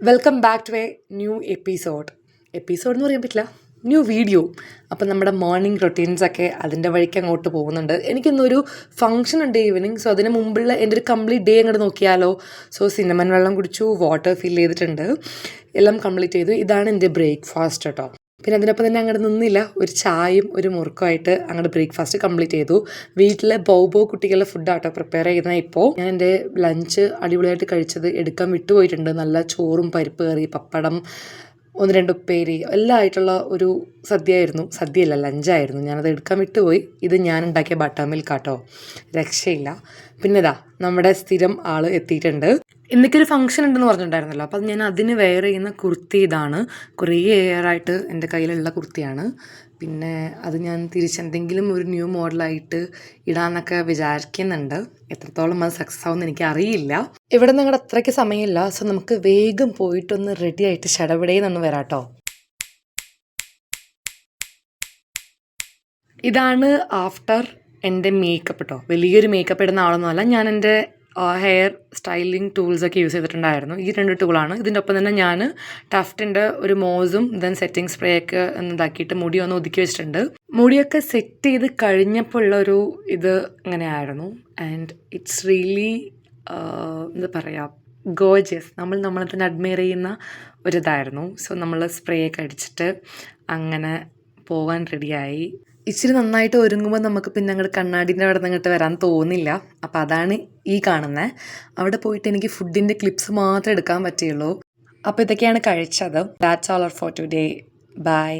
Welcome back to a new episode എന്ന് പറയാൻ പറ്റില്ല, ന്യൂ വീഡിയോ. അപ്പം നമ്മുടെ മോർണിംഗ് റൊട്ടീൻസൊക്കെ അതിൻ്റെ വഴിക്ക് അങ്ങോട്ട് പോകുന്നുണ്ട്. എനിക്കിന്നൊരു ഫംഗ്ഷൻ ഉണ്ട് ഈവനിങ്. സോ അതിന് മുമ്പുള്ള എൻ്റെ ഒരു കംപ്ലീറ്റ് ഡേ അങ്ങോട്ട് നോക്കിയാലോ. സോ സിന്നമൺ വെള്ളം കുടിച്ചു, വാട്ടർ ഫിൽ ചെയ്തിട്ടുണ്ട്, എല്ലാം കംപ്ലീറ്റ് ചെയ്തു. ഇതാണ് എൻ്റെ ബ്രേക്ക്ഫാസ്റ്റ് കേട്ടോ. പിന്നെ അതിനൊപ്പം തന്നെ അങ്ങോട്ട് നിന്നില്ല, ഒരു ചായയും ഒരു മുറുക്കുമായിട്ട് അങ്ങോട്ട് ബ്രേക്ക്ഫാസ്റ്റ് കംപ്ലീറ്റ് ചെയ്തു. വീട്ടിലെ ബോബോ കുട്ടികളുടെ ഫുഡാട്ടോ പ്രിപ്പയർ ചെയ്യുന്നത്. ഇപ്പോൾ ഞാൻ എൻ്റെ ലഞ്ച് അടിപൊളിയായിട്ട് കഴിച്ചത് എടുക്കാൻ വിട്ടുപോയിട്ടുണ്ട്. നല്ല ചോറും പരിപ്പ് കറി, പപ്പടം, 1-2 ഉപ്പേരി എല്ലാം ആയിട്ടുള്ള ഒരു സദ്യയല്ല ലഞ്ചായിരുന്നു. ഞാനത് എടുക്കാൻ വിട്ടുപോയി. ഇത് ഞാൻ ഉണ്ടാക്കിയ ബട്ടർ മിൽക്കാട്ടോ, രക്ഷയില്ല. പിന്നെ നമ്മുടെ സ്ഥിരം ആൾ എത്തിയിട്ടുണ്ട്. ഇന്നൊരു ഫംഗ്ഷൻ ഉണ്ടെന്ന് പറഞ്ഞിട്ടുണ്ടായിരുന്നല്ലോ, അപ്പം ഞാൻ അതിന് വെയർ ചെയ്യുന്ന കുർത്തി ഇതാണ്. കുറേ ഇയറായിട്ട് എൻ്റെ കയ്യിലുള്ള കുർത്തിയാണ്. പിന്നെ അത് ഞാൻ തിരിച്ചെന്തെങ്കിലും ഒരു ന്യൂ മോഡലായിട്ട് ഇടാമെന്നൊക്കെ വിചാരിക്കുന്നുണ്ട്. എത്രത്തോളം അത് സക്സസ് ആവുമെന്ന് എനിക്ക് അറിയില്ല. ഇവിടെ നിങ്ങളുടെ അത്രയ്ക്ക് സമയമില്ല. സോ നമുക്ക് വേഗം പോയിട്ടൊന്ന് റെഡി ആയിട്ട് ഷടപടേന്നൊന്ന് വരാട്ടോ. ഇതാണ് ആഫ്റ്റർ എൻ്റെ മേക്കപ്പ് കേട്ടോ. വലിയൊരു മേക്കപ്പ് ഇടുന്ന ആളൊന്നുമല്ല. ഞാൻ എൻ്റെ ഹെയർ സ്റ്റൈലിംഗ് ടൂൾസൊക്കെ യൂസ് ചെയ്തിട്ടുണ്ടായിരുന്നു. ഈ 2 ടൂളാണ്. ഇതിൻ്റെ ഒപ്പം തന്നെ ഞാൻ ടഫ്റ്റിൻ്റെ ഒരു മോസും ദെൻ സെറ്റിംഗ് സ്പ്രേ ഒക്കെ ഇതാക്കിയിട്ട് മുടി ഒന്ന് ഒതുക്കി വെച്ചിട്ടുണ്ട്. മുടിയൊക്കെ സെറ്റ് ചെയ്ത് കഴിഞ്ഞപ്പോൾ ഉള്ളൊരു ഇത് ഇങ്ങനെയായിരുന്നു. ആൻഡ് ഇറ്റ്സ് റിയലി എന്താ പറയുക, ഗോർജിയസ്. നമ്മളെ തന്നെ അഡ്മയർ ചെയ്യുന്ന ഒരിതായിരുന്നു. സോ നമ്മൾ സ്പ്രേ ഒക്കെ അടിച്ചിട്ട് അങ്ങനെ പോകാൻ റെഡിയായി. ഇച്ചിരി നന്നായിട്ട് ഒരുങ്ങുമ്പോൾ നമുക്ക് പിന്നെ അങ്ങോട്ട് കണ്ണാടിൻ്റെ അവിടെ നിന്ന് അങ്ങോട്ട് വരാൻ തോന്നില്ല. അപ്പോൾ അതാണ് ഈ കാണുന്നത്. അവിടെ പോയിട്ട് എനിക്ക് ഫുഡിൻ്റെ ക്ലിപ്സ് മാത്രമേ എടുക്കാൻ പറ്റുള്ളൂ. അപ്പോൾ ഇതൊക്കെയാണ് കഴിച്ചത്. That's all for today. By.